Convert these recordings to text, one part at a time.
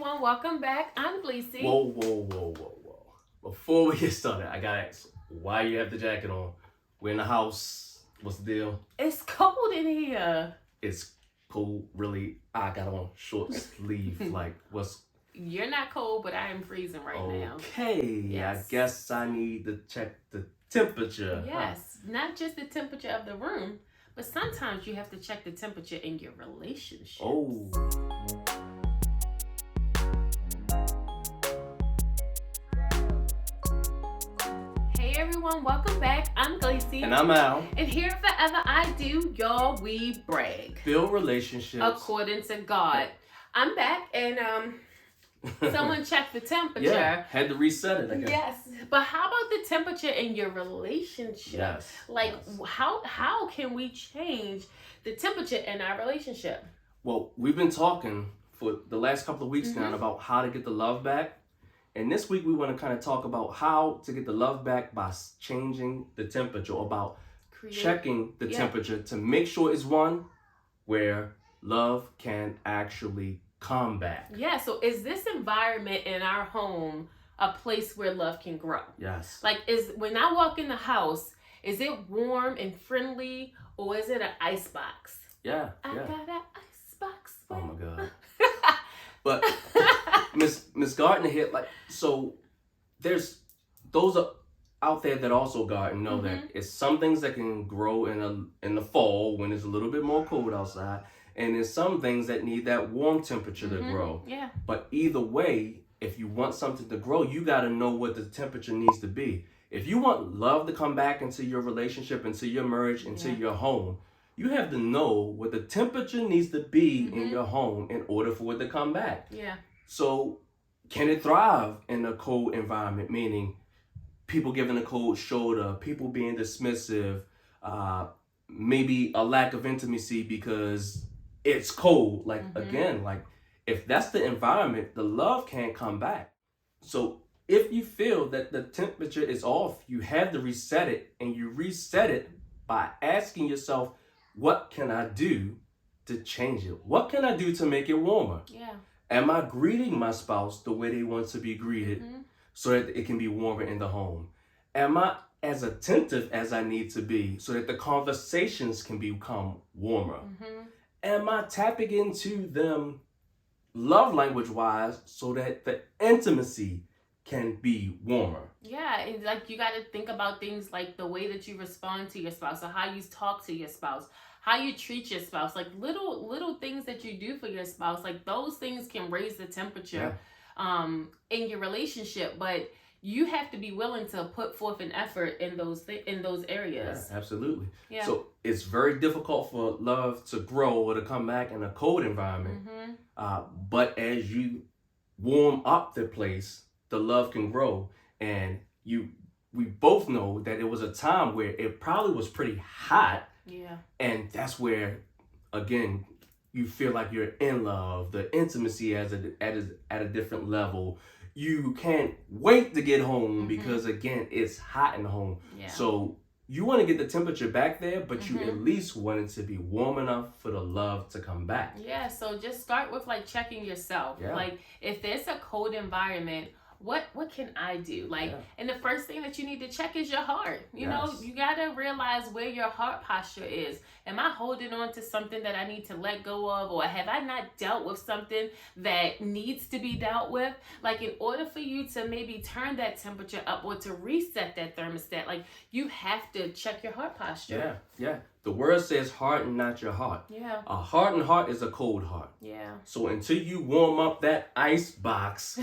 everyone. Welcome back. I'm Gleesy. Whoa. Before we get started, I gotta ask, why you have the jacket on? We're in the house. What's the deal? It's cold in here. It's cold, really. I got on short sleeve. What's You're not cold, but I am freezing right now. okay? Yes. I guess I need to check the temperature. Yes, not just the temperature of the room, but sometimes you have to check the temperature in your relationship. Oh. Hey everyone, welcome back. I'm Gleesy. And I'm Al. And here forever I do, y'all, we brag. Build relationships According to God. I'm back and someone checked the temperature. Yeah, had to reset it, I guess. Yes, but how about the temperature in your relationship? Yes. Like, yes. how can we change the temperature in our relationship? Well, we've been talking for the last couple of weeks now Mhm. about how to get the love back. And this week we want to kind of talk about how to get the love back by changing the temperature, about checking the temperature to make sure it's one where love can actually come back. Yeah, so is this environment in our home a place where love can grow? Yes. Like, when I walk in the house, is it warm and friendly, or is it an ice box? Yeah. I got an ice box. Oh my God. But Miss Gardner here, so there's those are out there that also garden know that it's some things that can grow in the fall when it's a little bit more cold outside, and there's some things that need that warm temperature to grow. Yeah. But either way, if you want something to grow, you got to know what the temperature needs to be. If you want love to come back into your relationship, into your marriage, into your home, you have to know what the temperature needs to be in your home in order for it to come back. Yeah. So can it thrive in a cold environment, meaning people giving a cold shoulder, people being dismissive, maybe a lack of intimacy because it's cold? Again, if that's the environment, the love can't come back. So if you feel that the temperature is off, you have to reset it, and you reset it by asking yourself, what can I do to change it? What can I do to make it warmer? Yeah. Am I greeting my spouse the way they want to be greeted so that it can be warmer in the home? Am I as attentive as I need to be so that the conversations can become warmer? Am I tapping into them love language wise so that the intimacy can be warmer? Yeah, and like you got to think about things like the way that you respond to your spouse, or how you talk to your spouse, how you treat your spouse, like little things that you do for your spouse, like those things can raise the temperature in your relationship. But you have to be willing to put forth an effort in those areas. Yeah, absolutely. Yeah. So it's very difficult for love to grow or to come back in a cold environment. But as you warm up the place, the love can grow. And we both know that it was a time where it probably was pretty hot. Yeah. And that's where, again, you feel like you're in love. The intimacy at a different level. You can't wait to get home because, again, it's hot in the home. Yeah. So you want to get the temperature back there, but you at least want it to be warm enough for the love to come back. Yeah, so just start with checking yourself. Yeah. Like, if there's a cold environment, what can I do? And the first thing that you need to check is your heart. You know, you got to realize where your heart posture is. Am I holding on to something that I need to let go of? Or have I not dealt with something that needs to be dealt with? Like, in order for you to maybe turn that temperature up or to reset that thermostat, you have to check your heart posture. Yeah. The word says harden not your heart. Yeah. A hardened heart is a cold heart. Yeah. So until you warm up that ice box,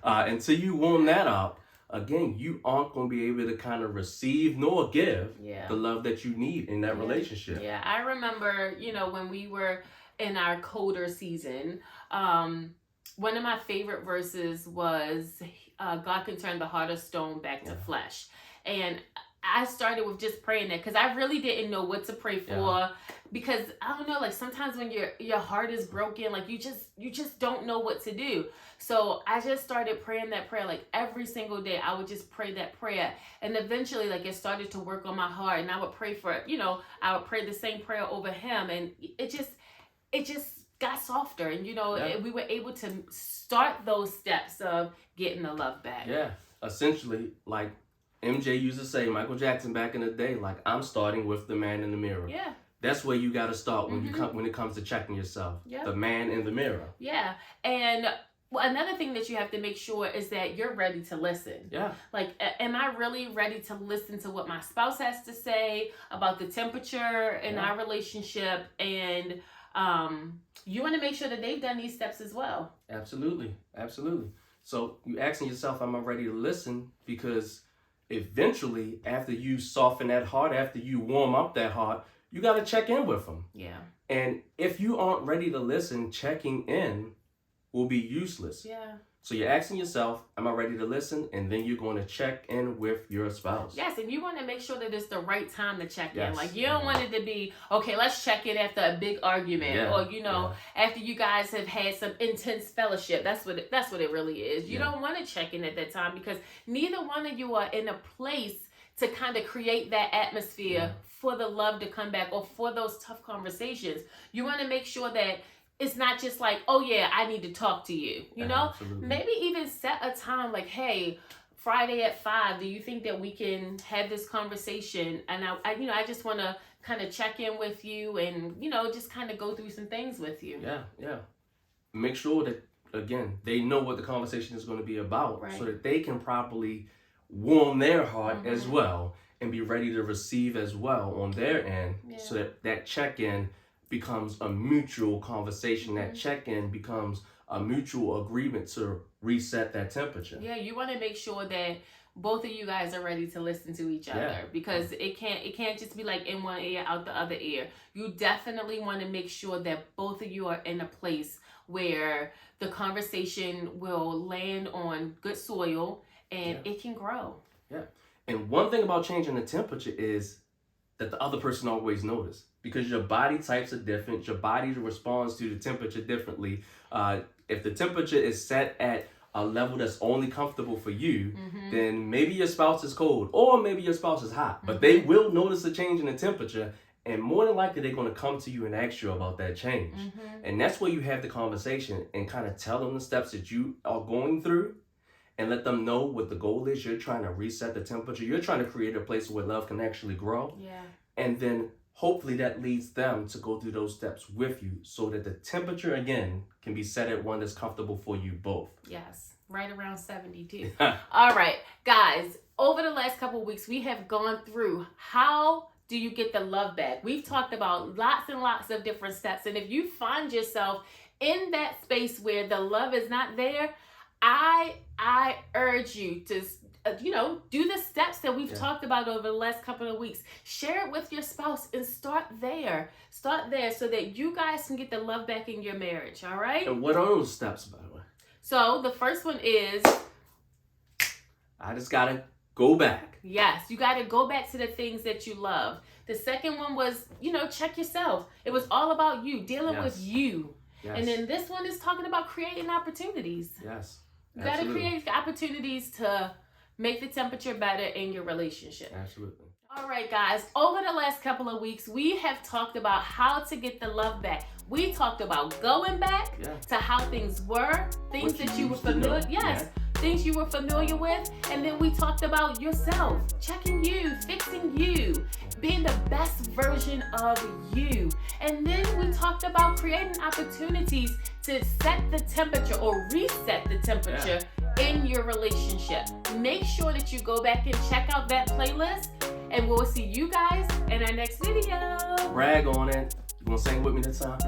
until you warm that up, again, you aren't going to be able to kind of receive nor give the love that you need in that relationship. Yeah, I remember, when we were in our colder season, one of my favorite verses was, God can turn the heart of stone back to flesh. And I started with just praying that because I really didn't know what to pray for, because I don't know, sometimes when your heart is broken, you just don't know what to do. So I just started praying that prayer every single day. I would just pray that prayer, and eventually it started to work on my heart, and I would pray for I would pray the same prayer over him, and it just got softer, and Yeah. we were able to start those steps of getting the love back. Yeah. Essentially, like MJ used to say, Michael Jackson back in the day, like, I'm starting with the man in the mirror. Yeah. That's where you got to start when Mhm. when it comes to checking yourself. Yep. The man in the mirror. Yeah. And another thing that you have to make sure is that you're ready to listen. Yeah. Like, am I really ready to listen to what my spouse has to say about the temperature in Yeah. our relationship? And you want to make sure that they've done these steps as well. Absolutely. Absolutely. So you asking yourself, am I ready to listen? Because eventually, after you soften that heart, after you warm up that heart, you got to check in with them. Yeah. And if you aren't ready to listen, checking in will be useless. Yeah. So you're asking yourself, am I ready to listen? And then you're going to check in with your spouse. Yes, and you want to make sure that it's the right time to check Yes. in. Like, you don't want it to be, okay, let's check in after a big argument, Yeah. or after you guys have had some intense fellowship. That's what it really is. You Yeah. don't want to check in at that time, because neither one of you are in a place to kind of create that atmosphere for the love to come back, or for those tough conversations. You want to make sure that it's not just like, oh yeah, I need to talk to you. Absolutely. Maybe even set a time like, hey, Friday at 5, do you think that we can have this conversation? And I just want to kind of check in with you, and just kind of go through some things with you. Yeah. Make sure that, again, they know what the conversation is going to be about, Right. so that they can properly warm their heart Mhm. as well, and be ready to receive as well on their end, Yeah. so that check-in becomes a mutual conversation. That Mhm. check-in becomes a mutual agreement to reset that temperature. Yeah, you want to make sure that both of you guys are ready to listen to each other, Yeah. because it can't just be like in one ear out the other ear. You definitely want to make sure that both of you are in a place where the conversation will land on good soil, and it can grow. And one thing about changing the temperature is that the other person always notice, because your body types are different. Your body responds to the temperature differently. If the temperature is set at a level that's only comfortable for you, Mhm. then maybe your spouse is cold, or maybe your spouse is hot. But they will notice a change in the temperature, and more than likely they're going to come to you and ask you about that change. Mhm. And that's where you have the conversation and kind of tell them the steps that you are going through, and let them know what the goal is. You're trying to reset the temperature. You're trying to create a place where love can actually grow. Yeah. And then hopefully that leads them to go through those steps with you, so that the temperature, again, can be set at one that's comfortable for you both. Yes, right around 72. All right, guys, over the last couple of weeks, we have gone through how do you get the love back. We've talked about lots and lots of different steps. And if you find yourself in that space where the love is not there, I urge you to do the steps that we've talked about over the last couple of weeks. Share it with your spouse and start there so that you guys can get the love back in your marriage. All right. And what are those steps, by the way? So the first one is, I just gotta go back. yes, you got to go back to the things that you love. The second one was, check yourself. It was all about you, dealing with you. Yes. And then this one is talking about creating opportunities. Yes. You got to create opportunities to make the temperature better in your relationship. Absolutely. All right, guys. Over the last couple of weeks, we have talked about how to get the love back. We talked about going back to how things were, things What that you you were used to know. familiar. Yes. Things you were familiar with, and then we talked about yourself, checking you, fixing you, being the best version of you. And then we talked about creating opportunities to set the temperature or reset the temperature in your relationship. Make sure that you go back and check out that playlist, and we'll see you guys in our next video. Brag on it. You gonna sing with me this time?